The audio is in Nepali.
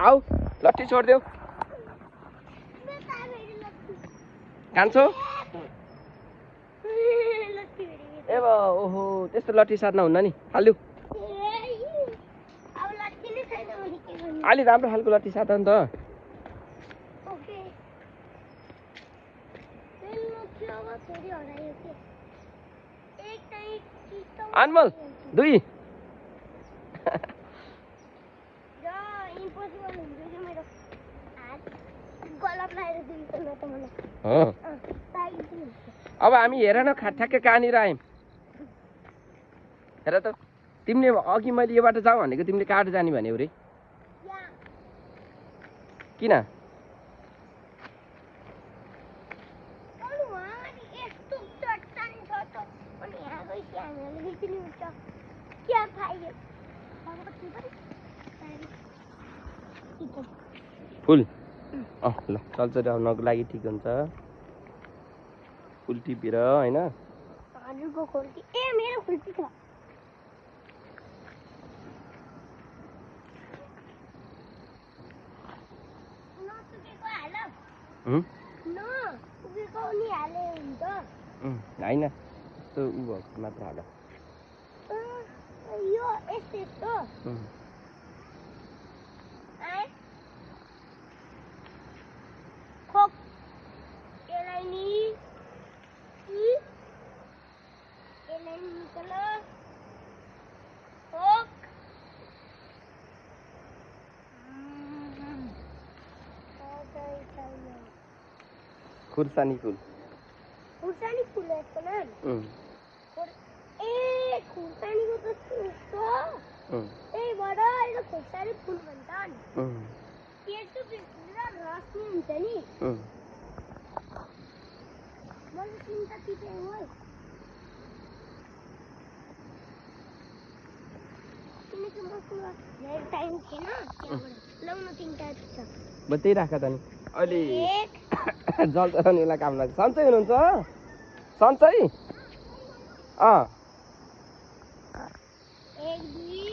आऊ लट्ठी छोडिदेऊ कान्छो ए ओहो त्यस्तो लट्ठी साध्न हुन्न नि हालिदेऊ अलि राम्रो खालको लट्ठी साध नि त अनमोल 2 अब हामी हेर न ठ्याक्कै कहाँनिर आयौँ हेर त तिमीले अघि मैले यो बाटो जाऊ भनेको तिमीले काट जाने भन्यौ रे किन फुल ल चल्छ आउनको लागि ठिक हुन्छ फुल टिपेर हैन होइन त्यो उ भएको मात्र हाल खुर्सानी फुल बत्तै राख त नि अहिले जल्छ नि यसलाई काम लाग्छ सन्चै हुनुहुन्छ सन्चै एक दुई